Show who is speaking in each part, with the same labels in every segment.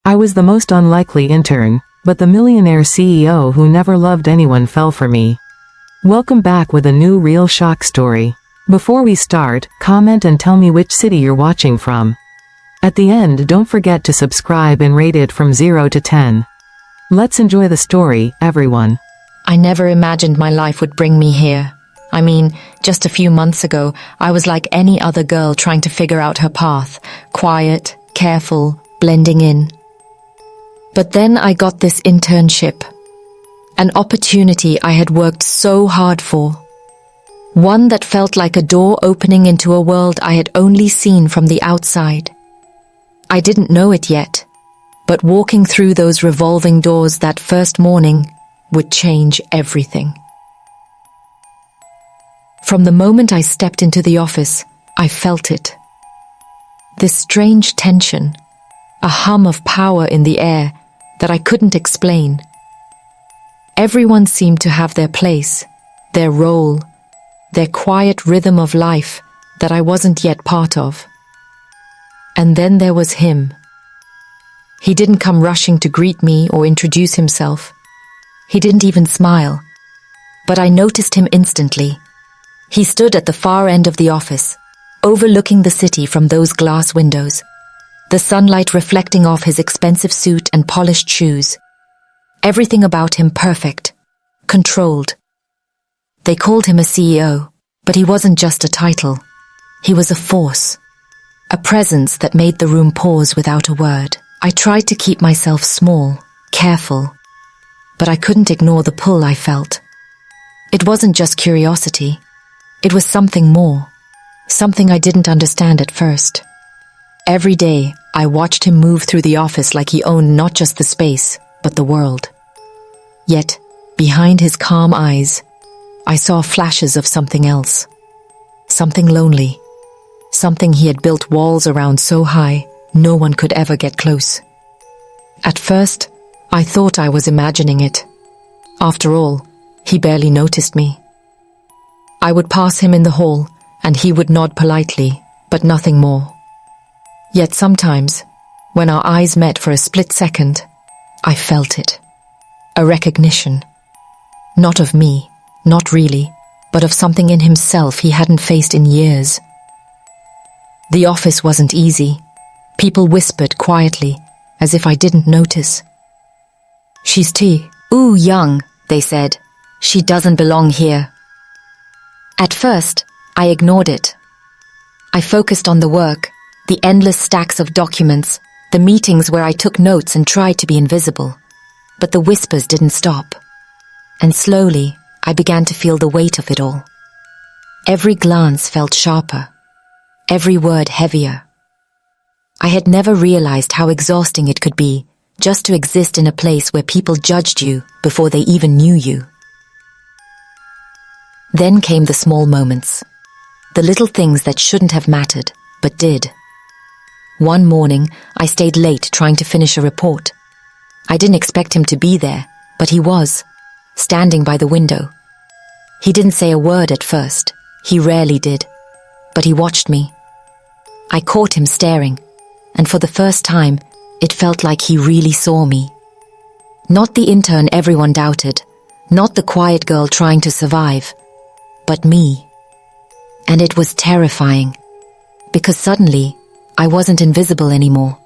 Speaker 1: I was the most unlikely intern, but the millionaire CEO who never loved anyone fell for me. Welcome back with a new real shock story. Before we start, comment and tell me which city you're watching from. At the end, don't forget to subscribe and rate it from 0 to 10. Let's enjoy the story, everyone.
Speaker 2: I never imagined my life would bring me here. I mean, just a few months ago, I was like any other girl trying to figure out her path, quiet, careful, blending in. But then I got this internship, an opportunity I had worked so hard for. One that felt like a door opening into a world I had only seen from the outside. I didn't know it yet, but walking through those revolving doors that first morning would change everything. From the moment I stepped into the office, I felt it. This strange tension, a hum of power in the air that I couldn't explain. Everyone seemed to have their place, their role, their quiet rhythm of life that I wasn't yet part of. And then there was him. He didn't come rushing to greet me or introduce himself. He didn't even smile. But I noticed him instantly. He stood at the far end of the office, overlooking the city from those glass windows, the sunlight reflecting off his expensive suit and polished shoes. Everything about him perfect, controlled. They called him a CEO, but he wasn't just a title. He was a force, a presence that made the room pause without a word. I tried to keep myself small, careful, but I couldn't ignore the pull I felt. It wasn't just curiosity. It was something more, something I didn't understand at first. Every day, I watched him move through the office like he owned not just the space, but the world. Yet, behind his calm eyes, I saw flashes of something else. Something lonely. Something he had built walls around so high, no one could ever get close. At first, I thought I was imagining it. After all, he barely noticed me. I would pass him in the hall, and he would nod politely, but nothing more. Yet sometimes, when our eyes met for a split second, I felt it. A recognition. Not of me, not really, but of something in himself he hadn't faced in years. The office wasn't easy. People whispered quietly, as if I didn't notice. "She's too young," they said. "She doesn't belong here." At first, I ignored it. I focused on the work, the endless stacks of documents, the meetings where I took notes and tried to be invisible. But the whispers didn't stop. And slowly, I began to feel the weight of it all. Every glance felt sharper, every word heavier. I had never realized how exhausting it could be just to exist in a place where people judged you before they even knew you. Then came the small moments, the little things that shouldn't have mattered, but did. One morning, I stayed late trying to finish a report. I didn't expect him to be there, but he was, standing by the window. He didn't say a word at first. He rarely did. But he watched me. I caught him staring, and for the first time, it felt like he really saw me. Not the intern everyone doubted, not the quiet girl trying to survive, but me. And it was terrifying, because suddenly, I wasn't invisible anymore.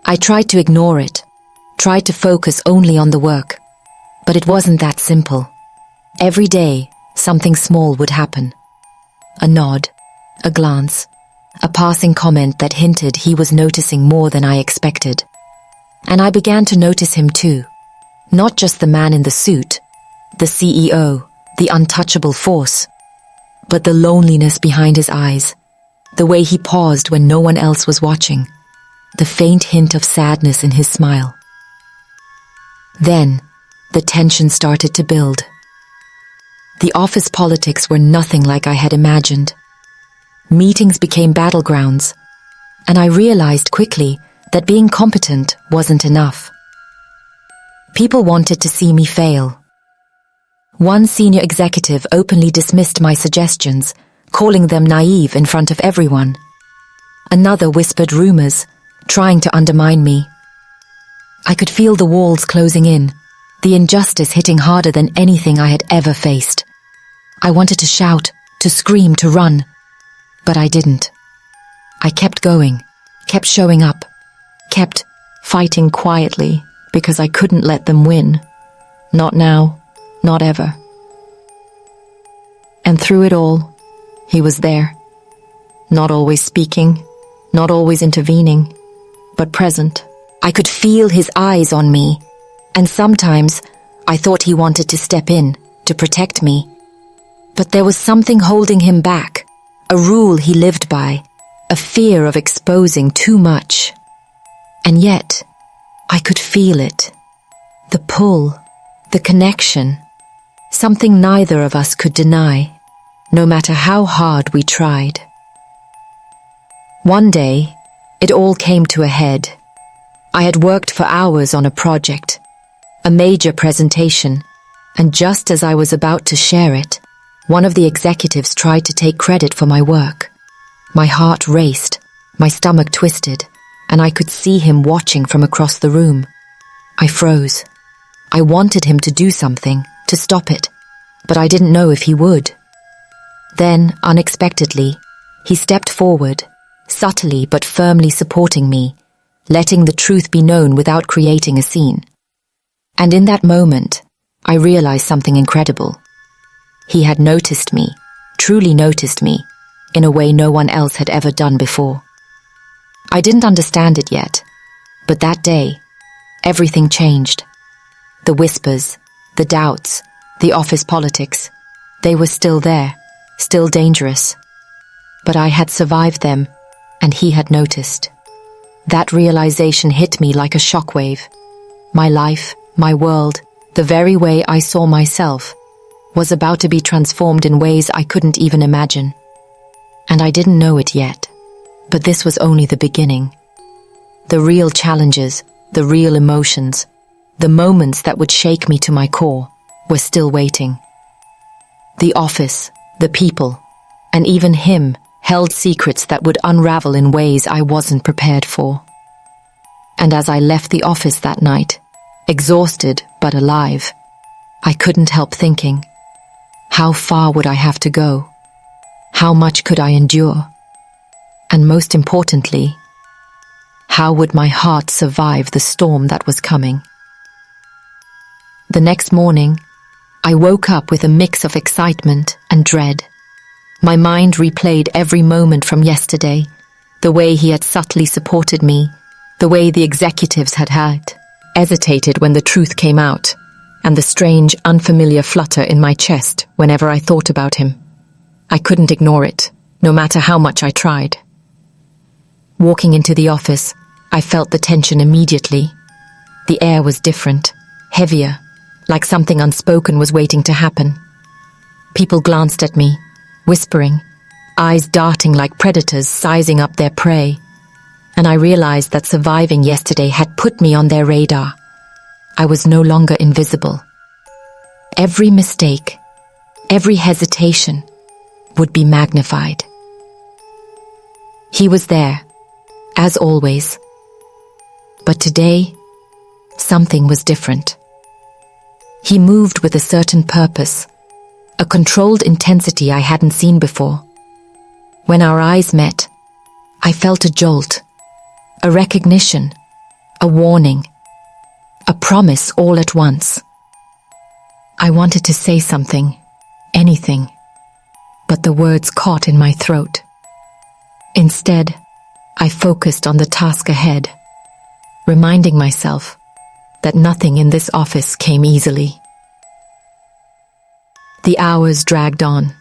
Speaker 2: I tried to ignore it, tried to focus only on the work, but it wasn't that simple. Every day, something small would happen. A nod, a glance, a passing comment that hinted he was noticing more than I expected. And I began to notice him too. Not just the man in the suit, the CEO, the untouchable force, but the loneliness behind his eyes, the way he paused when no one else was watching, the faint hint of sadness in his smile. Then, the tension started to build. The office politics were nothing like I had imagined. Meetings became battlegrounds, and I realized quickly that being competent wasn't enough. People wanted to see me fail. One senior executive openly dismissed my suggestions, calling them naive in front of everyone. Another whispered rumors, trying to undermine me. I could feel the walls closing in, the injustice hitting harder than anything I had ever faced. I wanted to shout, to scream, to run, but I didn't. I kept going, kept showing up, kept fighting quietly because I couldn't let them win. Not now, not ever. And through it all, he was there. Not always speaking, not always intervening, but present. I could feel his eyes on me, and sometimes I thought he wanted to step in, to protect me. But there was something holding him back, a rule he lived by, a fear of exposing too much. And yet, I could feel it. The pull, the connection, something neither of us could deny, no matter how hard we tried. One day, it all came to a head. I had worked for hours on a project, a major presentation, and just as I was about to share it, one of the executives tried to take credit for my work. My heart raced, my stomach twisted, and I could see him watching from across the room. I froze. I wanted him to do something, to stop it, but I didn't know if he would. Then, unexpectedly, he stepped forward, subtly but firmly supporting me, letting the truth be known without creating a scene. And in that moment, I realized something incredible. He had noticed me, truly noticed me, in a way no one else had ever done before. I didn't understand it yet, but that day, everything changed. The whispers, the doubts, the office politics, they were still there, still dangerous. But I had survived them, and he had noticed. That realization hit me like a shockwave. My life, my world, the very way I saw myself, was about to be transformed in ways I couldn't even imagine. And I didn't know it yet, but this was only the beginning. The real challenges, the real emotions, the moments that would shake me to my core, were still waiting. The office, the people, and even him held secrets that would unravel in ways I wasn't prepared for. And as I left the office that night, exhausted but alive, I couldn't help thinking, how far would I have to go? How much could I endure? And most importantly, how would my heart survive the storm that was coming? The next morning, I woke up with a mix of excitement and dread. My mind replayed every moment from yesterday, the way he had subtly supported me, the way the executives had hesitated when the truth came out, and the strange, unfamiliar flutter in my chest whenever I thought about him. I couldn't ignore it, no matter how much I tried. Walking into the office, I felt the tension immediately. The air was different, heavier, like something unspoken was waiting to happen. People glanced at me, whispering, eyes darting like predators sizing up their prey, and I realized that surviving yesterday had put me on their radar. I was no longer invisible. Every mistake, every hesitation would be magnified. He was there, as always. But today, something was different. He moved with a certain purpose, a controlled intensity I hadn't seen before. When our eyes met, I felt a jolt, a recognition, a warning, a promise all at once. I wanted to say something, anything, but the words caught in my throat. Instead, I focused on the task ahead, reminding myself that nothing in this office came easily. The hours dragged on.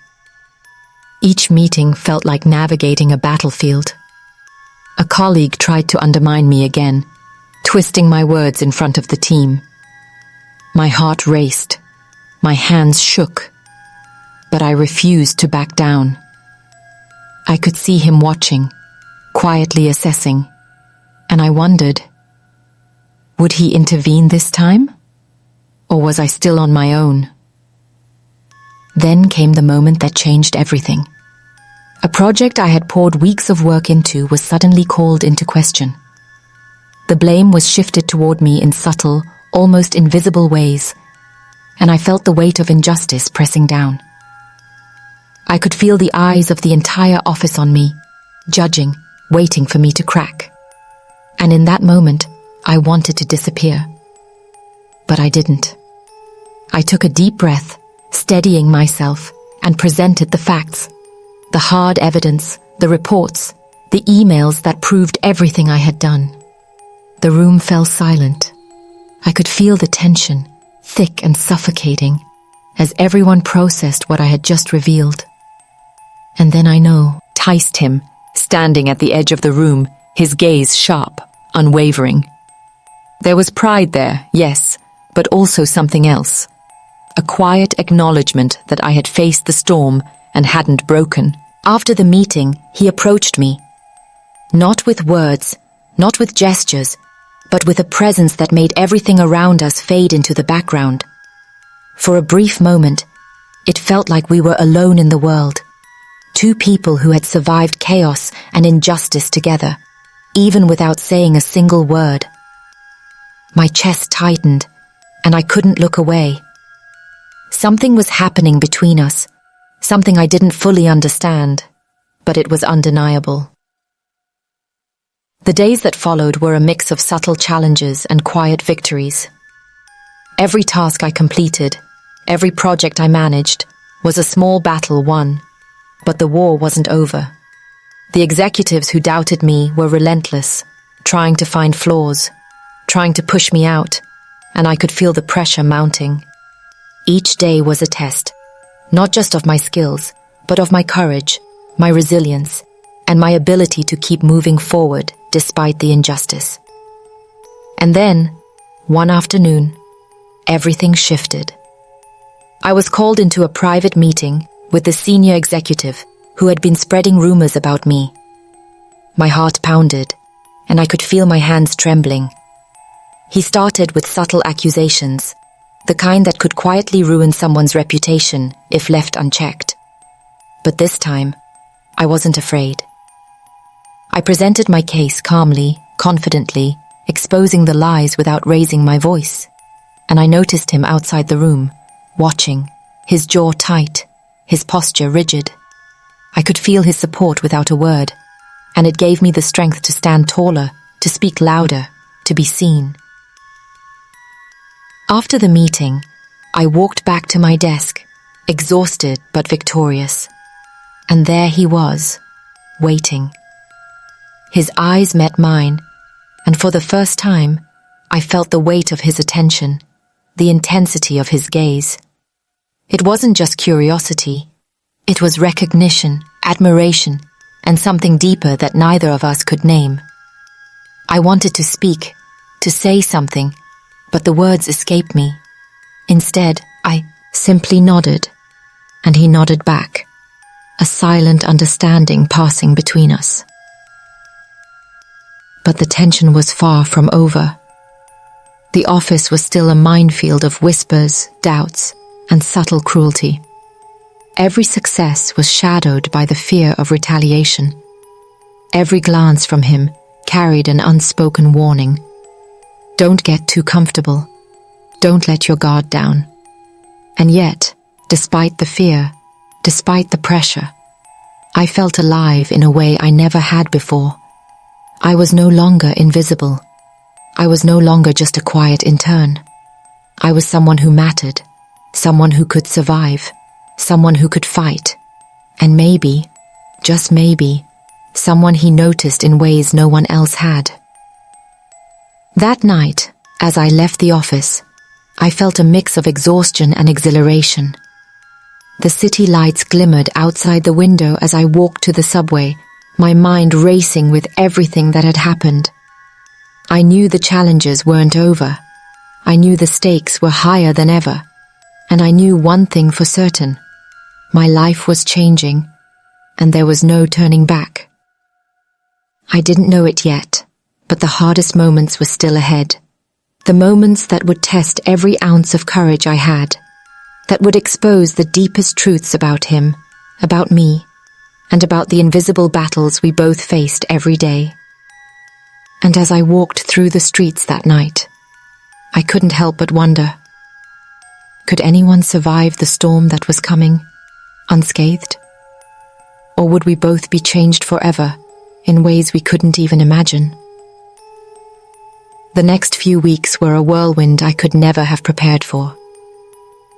Speaker 2: Each meeting felt like navigating a battlefield. A colleague tried to undermine me again, twisting my words in front of the team. My heart raced, my hands shook, but I refused to back down. I could see him watching, quietly assessing, and I wondered, would he intervene this time? Or was I still on my own? Then came the moment that changed everything. A project I had poured weeks of work into was suddenly called into question. The blame was shifted toward me in subtle, almost invisible ways, and I felt the weight of injustice pressing down. I could feel the eyes of the entire office on me, judging, waiting for me to crack. And in that moment, I wanted to disappear. But I didn't. I took a deep breath, steadying myself, and presented the facts. The hard evidence, the reports, the emails that proved everything I had done. The room fell silent. I could feel the tension, thick and suffocating, as everyone processed what I had just revealed. And then I enticed him, standing at the edge of the room, his gaze sharp, unwavering. There was pride there, yes, but also something else. A quiet acknowledgement that I had faced the storm and hadn't broken. After the meeting, he approached me. Not with words, not with gestures, but with a presence that made everything around us fade into the background. For a brief moment, it felt like we were alone in the world. Two people who had survived chaos and injustice together, even without saying a single word. My chest tightened, and I couldn't look away. Something was happening between us, something I didn't fully understand, but it was undeniable. The days that followed were a mix of subtle challenges and quiet victories. Every task I completed, every project I managed, was a small battle won, but the war wasn't over. The executives who doubted me were relentless, trying to find flaws, trying to push me out, and I could feel the pressure mounting. Each day was a test, not just of my skills, but of my courage, my resilience, and my ability to keep moving forward despite the injustice. And then, one afternoon, everything shifted. I was called into a private meeting with the senior executive who had been spreading rumors about me. My heart pounded, and I could feel my hands trembling. He started with subtle accusations, the kind that could quietly ruin someone's reputation if left unchecked. But this time, I wasn't afraid. I presented my case calmly, confidently, exposing the lies without raising my voice. And I noticed him outside the room, watching, his jaw tight, his posture rigid. I could feel his support without a word, and it gave me the strength to stand taller, to speak louder, to be seen. After the meeting, I walked back to my desk, exhausted but victorious. And there he was, waiting. His eyes met mine, and for the first time, I felt the weight of his attention, the intensity of his gaze. It wasn't just curiosity. It was recognition, admiration, and something deeper that neither of us could name. I wanted to speak, to say something, but the words escaped me. Instead, I simply nodded, and he nodded back, a silent understanding passing between us. But the tension was far from over. The office was still a minefield of whispers, doubts, and subtle cruelty. Every success was shadowed by the fear of retaliation. Every glance from him carried an unspoken warning. Don't get too comfortable. Don't let your guard down. And yet, despite the fear, despite the pressure, I felt alive in a way I never had before. I was no longer invisible. I was no longer just a quiet intern. I was someone who mattered, someone who could survive, someone who could fight, and maybe, just maybe, someone he noticed in ways no one else had. That night, as I left the office, I felt a mix of exhaustion and exhilaration. The city lights glimmered outside the window as I walked to the subway, my mind racing with everything that had happened. I knew the challenges weren't over. I knew the stakes were higher than ever. And I knew one thing for certain. My life was changing, and there was no turning back. I didn't know it yet, but the hardest moments were still ahead. The moments that would test every ounce of courage I had, that would expose the deepest truths about him, about me, and about the invisible battles we both faced every day. And as I walked through the streets that night, I couldn't help but wonder, could anyone survive the storm that was coming, unscathed? Or would we both be changed forever in ways we couldn't even imagine? The next few weeks were a whirlwind I could never have prepared for.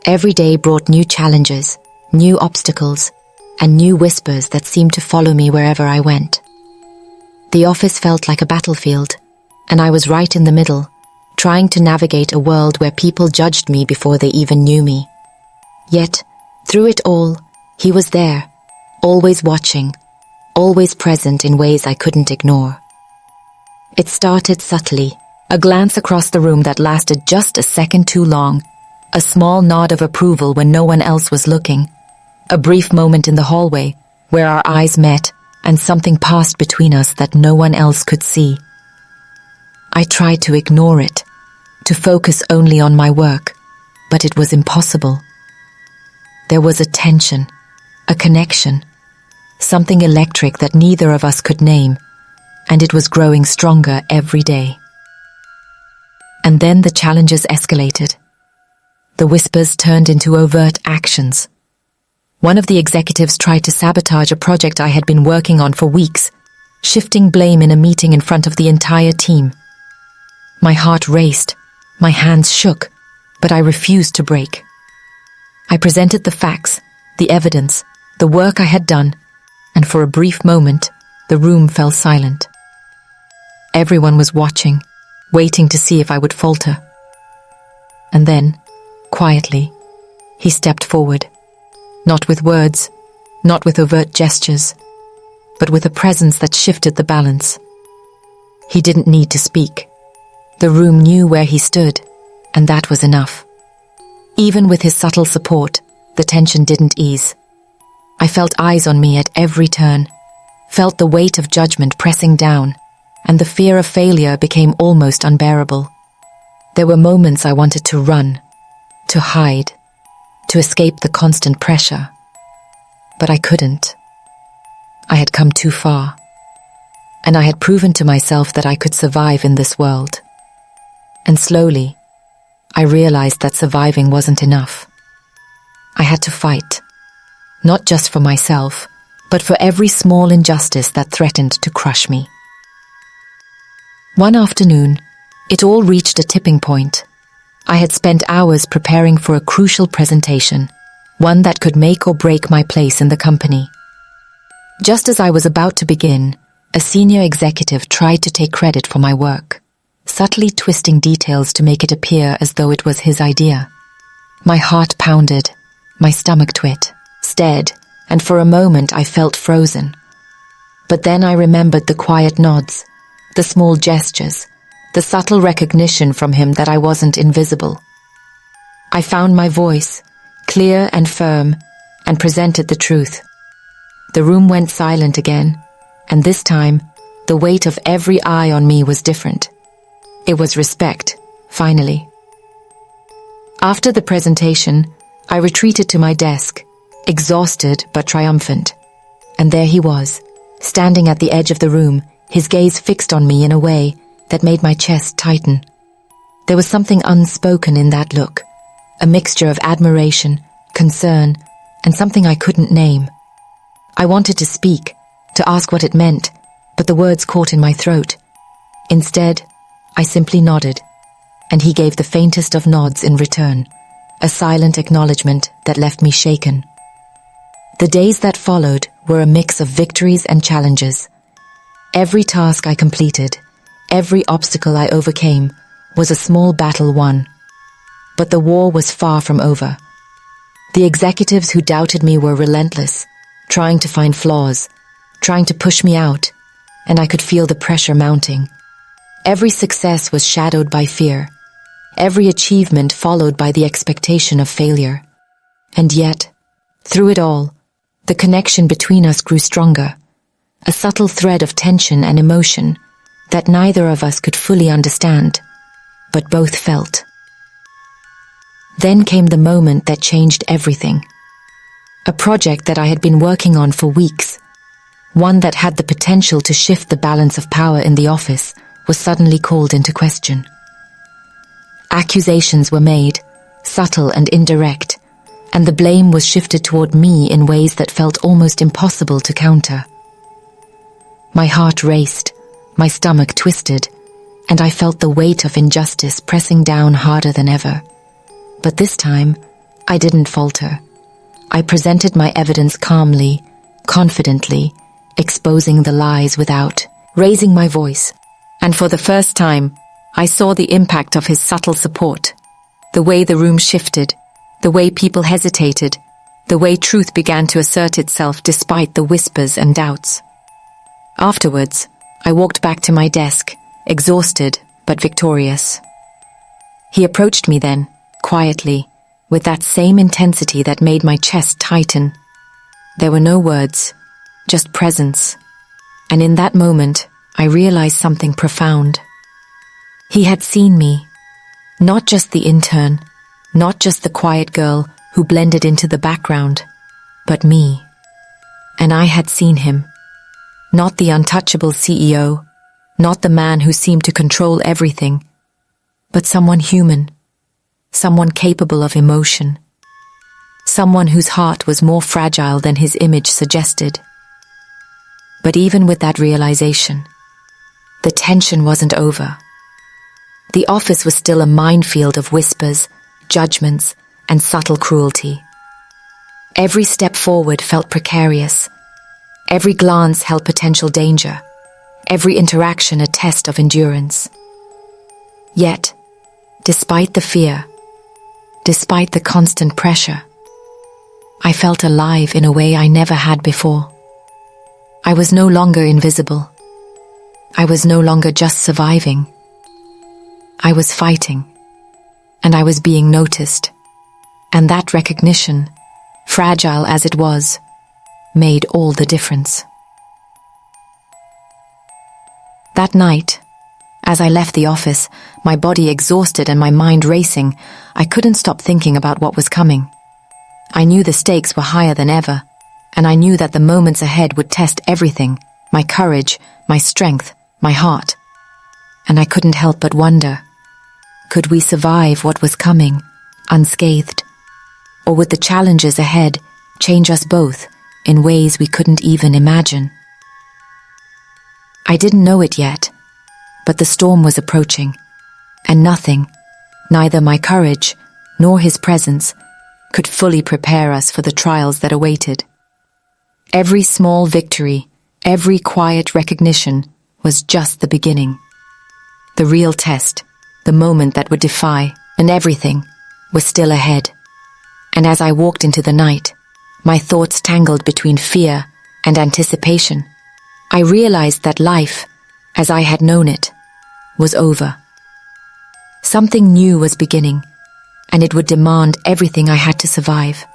Speaker 2: Every day brought new challenges, new obstacles, and new whispers that seemed to follow me wherever I went. The office felt like a battlefield, and I was right in the middle, trying to navigate a world where people judged me before they even knew me. Yet, through it all, he was there, always watching, always present in ways I couldn't ignore. It started subtly, a glance across the room that lasted just a second too long, a small nod of approval when no one else was looking, a brief moment in the hallway where our eyes met and something passed between us that no one else could see. I tried to ignore it, to focus only on my work, but it was impossible. There was a tension, a connection, something electric that neither of us could name, and it was growing stronger every day. And then the challenges escalated. The whispers turned into overt actions. One of the executives tried to sabotage a project I had been working on for weeks, shifting blame in a meeting in front of the entire team. My heart raced, my hands shook, but I refused to break. I presented the facts, the evidence, the work I had done, and for a brief moment, the room fell silent. Everyone was watching, waiting to see if I would falter. And then, quietly, he stepped forward, not with words, not with overt gestures, but with a presence that shifted the balance. He didn't need to speak. The room knew where he stood, and that was enough. Even with his subtle support, the tension didn't ease. I felt eyes on me at every turn, felt the weight of judgment pressing down, and the fear of failure became almost unbearable. There were moments I wanted to run, to hide, to escape the constant pressure. But I couldn't. I had come too far, and I had proven to myself that I could survive in this world. And slowly, I realized that surviving wasn't enough. I had to fight, not just for myself, but for every small injustice that threatened to crush me. One afternoon, it all reached a tipping point. I had spent hours preparing for a crucial presentation, one that could make or break my place in the company. Just as I was about to begin, a senior executive tried to take credit for my work, subtly twisting details to make it appear as though it was his idea. My heart pounded, my stomach stared, and for a moment I felt frozen. But then I remembered the quiet nods, the small gestures, the subtle recognition from him that I wasn't invisible. I found my voice, clear and firm, and presented the truth. The room went silent again, and this time, the weight of every eye on me was different. It was respect, finally. After the presentation, I retreated to my desk, exhausted but triumphant. And there he was, standing at the edge of the room, his gaze fixed on me in a way that made my chest tighten. There was something unspoken in that look, a mixture of admiration, concern, and something I couldn't name. I wanted to speak, to ask what it meant, but the words caught in my throat. Instead, I simply nodded, and he gave the faintest of nods in return, a silent acknowledgement that left me shaken. The days that followed were a mix of victories and challenges. Every task I completed, every obstacle I overcame, was a small battle won. But the war was far from over. The executives who doubted me were relentless, trying to find flaws, trying to push me out, and I could feel the pressure mounting. Every success was shadowed by fear, every achievement followed by the expectation of failure. And yet, through it all, the connection between us grew stronger, a subtle thread of tension and emotion that neither of us could fully understand, but both felt. Then came the moment that changed everything. A project that I had been working on for weeks, one that had the potential to shift the balance of power in the office, was suddenly called into question. Accusations were made, subtle and indirect, and the blame was shifted toward me in ways that felt almost impossible to counter. My heart raced, my stomach twisted, and I felt the weight of injustice pressing down harder than ever. But this time, I didn't falter. I presented my evidence calmly, confidently, exposing the lies without raising my voice. And for the first time, I saw the impact of his subtle support. The way the room shifted, the way people hesitated, the way truth began to assert itself despite the whispers and doubts. Afterwards, I walked back to my desk, exhausted but victorious. He approached me then, quietly, with that same intensity that made my chest tighten. There were no words, just presence. And in that moment, I realized something profound. He had seen me, not just the intern, not just the quiet girl who blended into the background, but me. And I had seen him. Not the untouchable CEO, not the man who seemed to control everything, but someone human, someone capable of emotion, someone whose heart was more fragile than his image suggested. But even with that realization, the tension wasn't over. The office was still a minefield of whispers, judgments, and subtle cruelty. Every step forward felt precarious. Every glance held potential danger. Every interaction a test of endurance. Yet, despite the fear, despite the constant pressure, I felt alive in a way I never had before. I was no longer invisible. I was no longer just surviving. I was fighting, and I was being noticed. And that recognition, fragile as it was, made all the difference. That night, as I left the office, my body exhausted and my mind racing, I couldn't stop thinking about what was coming. I knew the stakes were higher than ever, and I knew that the moments ahead would test everything, my courage, my strength, my heart. And I couldn't help but wonder, could we survive what was coming, unscathed? Or would the challenges ahead change us both in ways we couldn't even imagine? I didn't know it yet, but the storm was approaching, and nothing, neither my courage nor his presence, could fully prepare us for the trials that awaited. Every small victory, every quiet recognition was just the beginning. The real test, the moment that would defy, and everything was still ahead. And as I walked into the night, my thoughts tangled between fear and anticipation. I realized that life, as I had known it, was over. Something new was beginning, and it would demand everything I had to survive.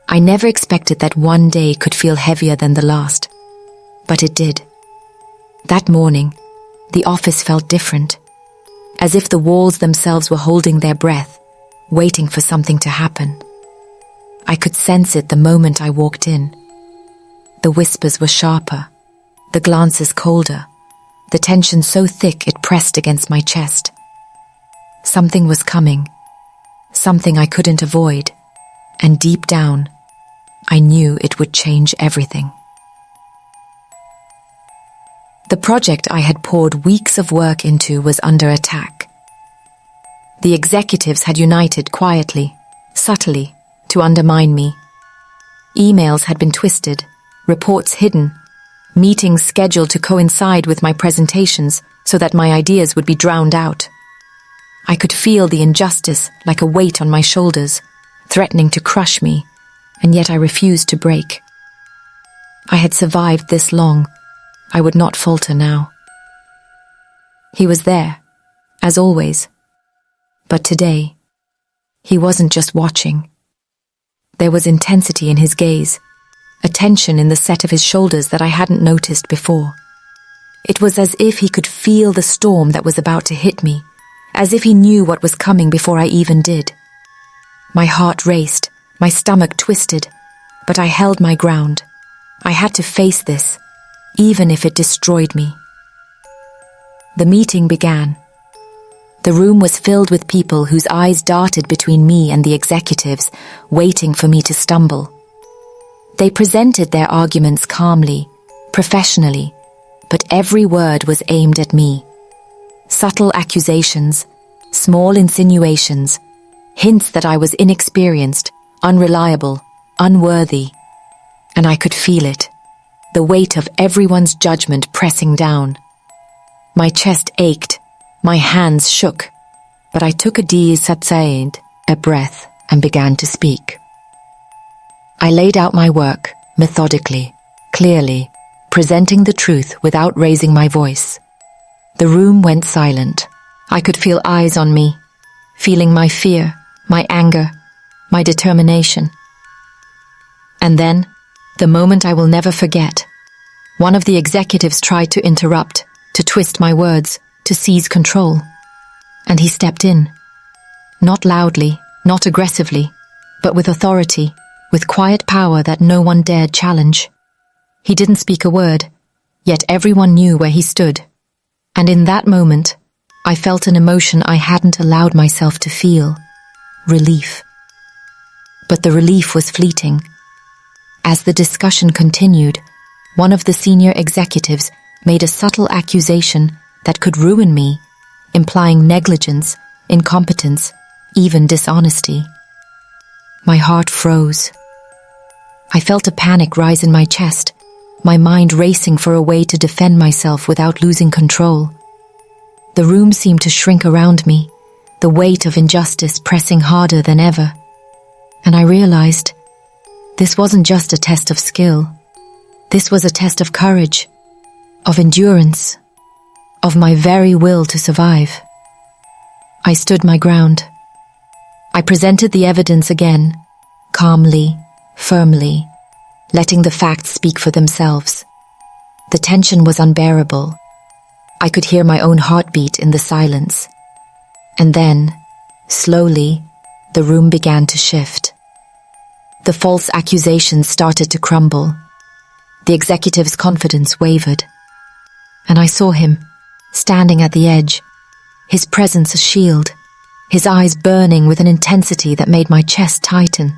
Speaker 2: I never expected that one day could feel heavier than the last, but it did. That morning, the office felt different, as if the walls themselves were holding their breath, waiting for something to happen. I could sense it the moment I walked in. The whispers were sharper, the glances colder, the tension so thick it pressed against my chest. Something was coming, something I couldn't avoid, and deep down, I knew it would change everything. The project I had poured weeks of work into was under attack. The executives had united quietly, subtly, to undermine me. Emails had been twisted, reports hidden, meetings scheduled to coincide with my presentations so that my ideas would be drowned out. I could feel the injustice like a weight on my shoulders, threatening to crush me, and yet I refused to break. I had survived this long. I would not falter now. He was there, as always. But today, he wasn't just watching. There was intensity in his gaze, a tension in the set of his shoulders that I hadn't noticed before. It was as if he could feel the storm that was about to hit me, as if he knew what was coming before I even did. My heart raced, my stomach twisted, but I held my ground. I had to face this, even if it destroyed me. The meeting began. The room was filled with people whose eyes darted between me and the executives, waiting for me to stumble. They presented their arguments calmly, professionally, but every word was aimed at me. Subtle accusations, small insinuations, hints that I was inexperienced, unreliable, unworthy. And I could feel it, the weight of everyone's judgment pressing down. My chest ached, my hands shook, but I took a breath, and began to speak. I laid out my work, methodically, clearly, presenting the truth without raising my voice. The room went silent. I could feel eyes on me, feeling my fear, my anger, my determination. And then, the moment I will never forget, one of the executives tried to interrupt, to twist my words, to seize control. And he stepped in. Not loudly, not aggressively, but with authority, with quiet power that no one dared challenge. He didn't speak a word, yet everyone knew where he stood. And in that moment, I felt an emotion I hadn't allowed myself to feel: relief. But the relief was fleeting. As the discussion continued, one of the senior executives made a subtle accusation that could ruin me, implying negligence, incompetence, even dishonesty. My heart froze. I felt a panic rise in my chest, my mind racing for a way to defend myself without losing control. The room seemed to shrink around me, the weight of injustice pressing harder than ever. And I realized this wasn't just a test of skill. This was a test of courage, of endurance, of my very will to survive. I stood my ground. I presented the evidence again, calmly, firmly, letting the facts speak for themselves. The tension was unbearable. I could hear my own heartbeat in the silence. And then, slowly, the room began to shift. The false accusations started to crumble. The executive's confidence wavered. And I saw him, standing at the edge, his presence a shield, his eyes burning with an intensity that made my chest tighten.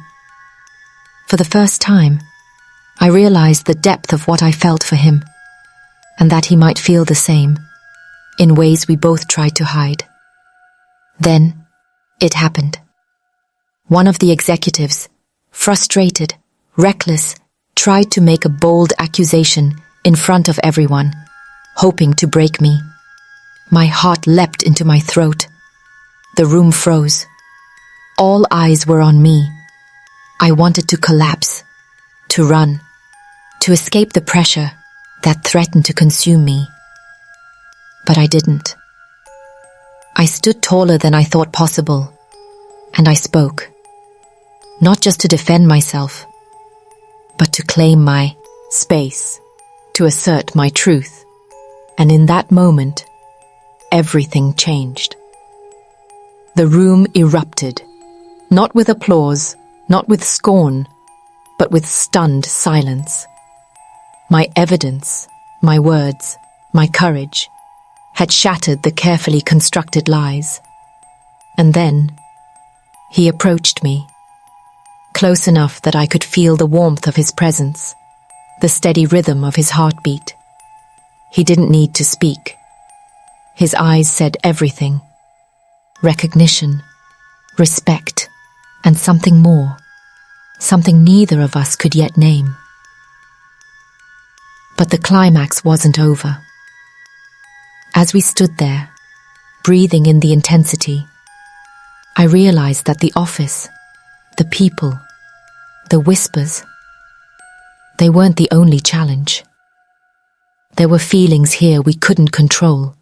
Speaker 2: For the first time, I realized the depth of what I felt for him, and that he might feel the same, in ways we both tried to hide. Then, it happened. One of the executives, frustrated, reckless, tried to make a bold accusation in front of everyone, hoping to break me. My heart leapt into my throat. The room froze. All eyes were on me. I wanted to collapse, to run, to escape the pressure that threatened to consume me. But I didn't. I stood taller than I thought possible, and I spoke. Not just to defend myself, but to claim my space, to assert my truth. And in that moment, everything changed. The room erupted, not with applause, not with scorn, but with stunned silence. My evidence, my words, my courage had shattered the carefully constructed lies. And then, he approached me, close enough that I could feel the warmth of his presence, the steady rhythm of his heartbeat. He didn't need to speak. His eyes said everything: recognition, respect, and something more, something neither of us could yet name. But the climax wasn't over. As we stood there, breathing in the intensity, I realized that the office, the people, the whispers, they weren't the only challenge. There were feelings here we couldn't control,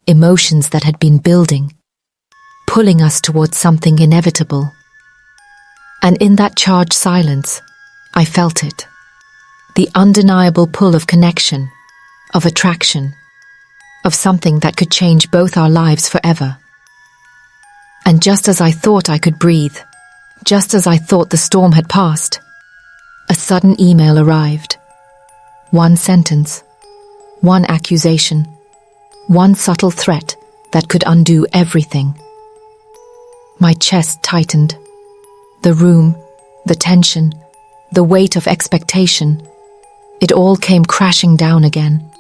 Speaker 2: emotions that had been building, pulling us towards something inevitable. And in that charged silence, I felt it. The undeniable pull of connection, of attraction, of something that could change both our lives forever. And just as I thought I could breathe, just as I thought the storm had passed, a sudden email arrived. One sentence, one accusation, One subtle threat that could undo everything. My chest tightened. The room, the tension, the weight of expectation, it all came crashing down again.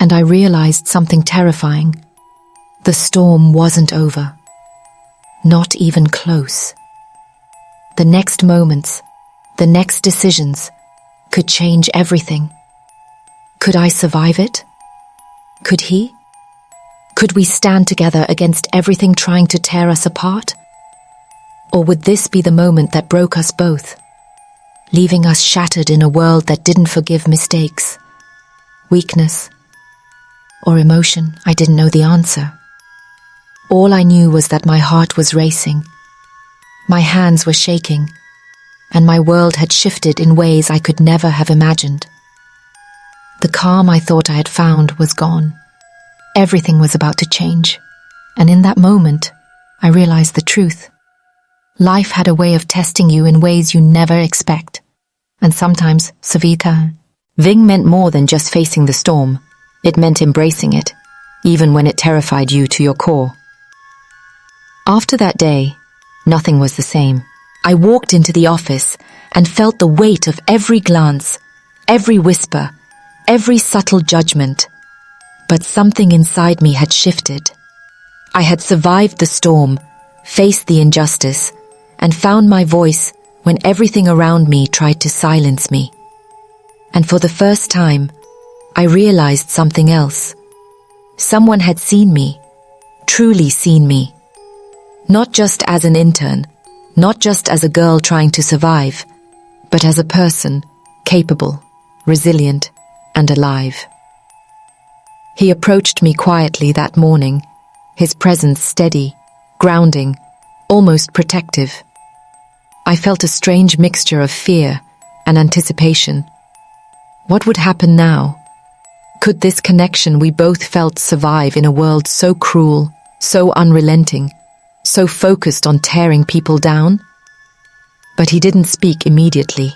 Speaker 2: And I realized something terrifying. The storm wasn't over. Not even close. The next moments, the next decisions, could change everything. Could I survive it? Could he? Could we stand together against everything trying to tear us apart? Or would this be the moment that broke us both, leaving us shattered in a world that didn't forgive mistakes, weakness, or emotion? I didn't know the answer. All I knew was that my heart was racing, my hands were shaking, and my world had shifted in ways I could never have imagined. The calm I thought I had found was gone. Everything was about to change, and in that moment, I realized the truth. Life had a way of testing you in ways you never expect. And sometimes, Savita, Ving meant more than just facing the storm. It meant embracing it, even when it terrified you to your core. After that day, nothing was the same. I walked into the office and felt the weight of every glance, every whisper, every subtle judgment. But something inside me had shifted. I had survived the storm, faced the injustice, and found my voice when everything around me tried to silence me. And for the first time, I realized something else. Someone had seen me, truly seen me. Not just as an intern, not just as a girl trying to survive, but as a person, capable, resilient, and alive. He approached me quietly that morning, his presence steady, grounding, almost protective. I felt a strange mixture of fear and anticipation. What would happen now? Could this connection we both felt survive in a world so cruel, so unrelenting, so focused on tearing people down? But he didn't speak immediately.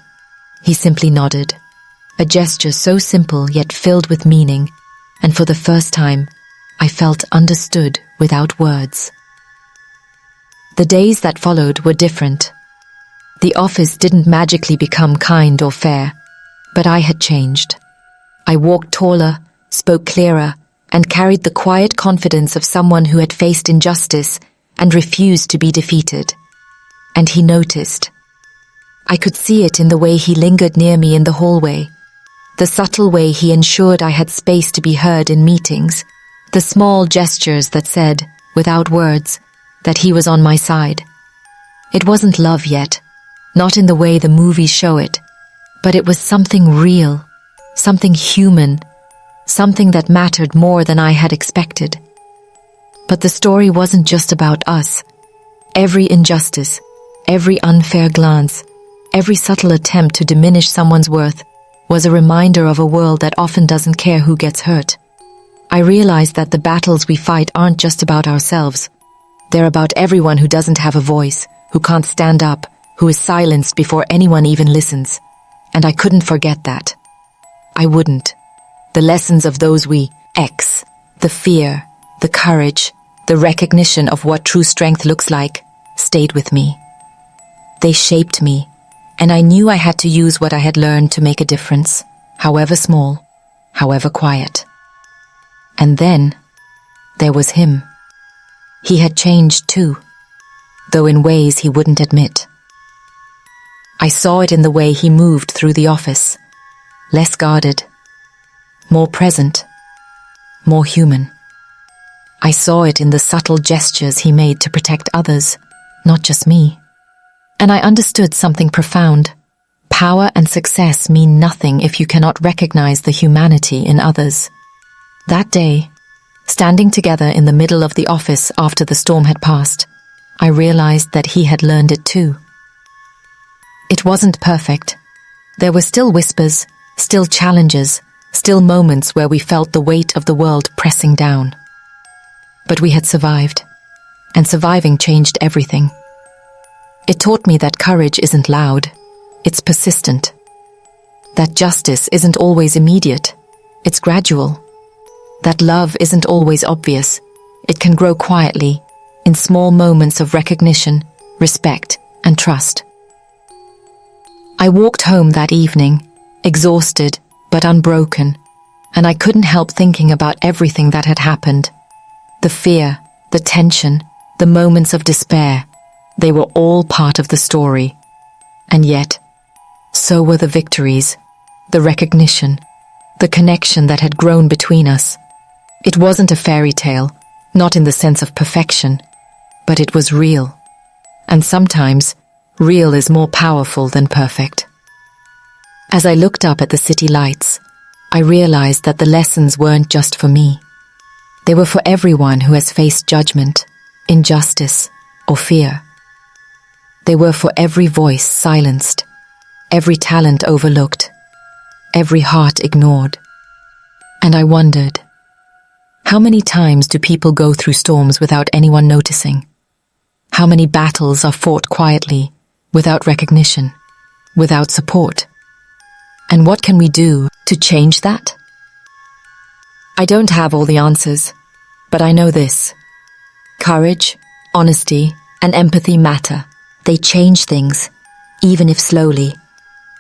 Speaker 2: He simply nodded, a gesture so simple yet filled with meaning, and for the first time, I felt understood without words. The days that followed were different. The office didn't magically become kind or fair, but I had changed. I walked taller, spoke clearer, and carried the quiet confidence of someone who had faced injustice and refused to be defeated. And he noticed. I could see it in the way he lingered near me in the hallway, the subtle way he ensured I had space to be heard in meetings, the small gestures that said, without words, that he was on my side. It wasn't love yet, not in the way the movies show it, but it was something real, something human, something that mattered more than I had expected. But the story wasn't just about us. Every injustice, every unfair glance, every subtle attempt to diminish someone's worth was a reminder of a world that often doesn't care who gets hurt. I realized that the battles we fight aren't just about ourselves. They're about everyone who doesn't have a voice, who can't stand up, who is silenced before anyone even listens. And I couldn't forget that. I wouldn't. The lessons of those the fear, the courage, the recognition of what true strength looks like, stayed with me. They shaped me, and I knew I had to use what I had learned to make a difference, however small, however quiet. And then, there was him. He had changed too, though in ways he wouldn't admit. I saw it in the way he moved through the office, less guarded, more present, more human. I saw it in the subtle gestures he made to protect others, not just me. And I understood something profound. Power and success mean nothing if you cannot recognize the humanity in others. That day, standing together in the middle of the office after the storm had passed, I realized that he had learned it too. It wasn't perfect. There were still whispers, still challenges, still moments where we felt the weight of the world pressing down. But we had survived, and surviving changed everything. It taught me that courage isn't loud, it's persistent. That justice isn't always immediate, it's gradual. that love isn't always obvious. It can grow quietly, in small moments of recognition, respect, and trust. I walked home that evening, exhausted but unbroken, and I couldn't help thinking about everything that had happened. The fear, the tension, the moments of despair, they were all part of the story. And yet, so were the victories, the recognition, the connection that had grown between us. It wasn't a fairy tale, not in the sense of perfection, but it was real. And sometimes, real is more powerful than perfect. As I looked up at the city lights, I realized that the lessons weren't just for me. They were for everyone who has faced judgment, injustice, or fear. They were for every voice silenced, every talent overlooked, every heart ignored. And I wondered, how many times do people go through storms without anyone noticing? How many battles are fought quietly, without recognition, without support? And what can we do to change that? I don't have all the answers, but I know this. Courage, honesty, and empathy matter. They change things, even if slowly.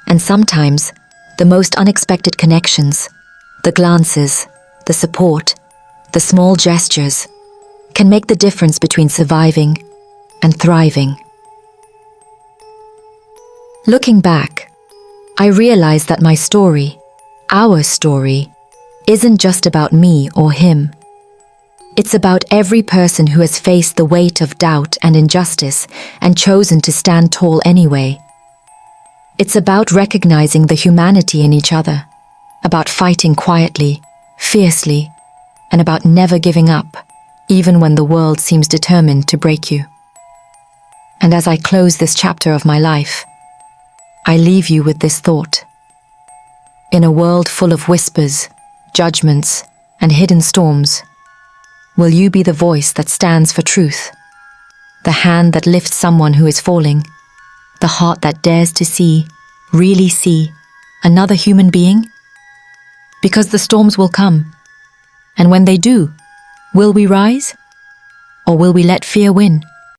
Speaker 2: And sometimes, the most unexpected connections, the glances, the support, the small gestures, can make the difference between surviving and thriving. Looking back, I realized that my story, our story, isn't just about me or him. It's about every person who has faced the weight of doubt and injustice and chosen to stand tall anyway. It's about recognizing the humanity in each other, about fighting quietly, fiercely, and about never giving up, even when the world seems determined to break you. And as I close this chapter of my life, I leave you with this thought. In a world full of whispers, judgments, and hidden storms, will you be the voice that stands for truth? The hand that lifts someone who is falling? The heart that dares to see, really see, another human being? Because the storms will come. And when they do, will we rise? Or will we let fear win?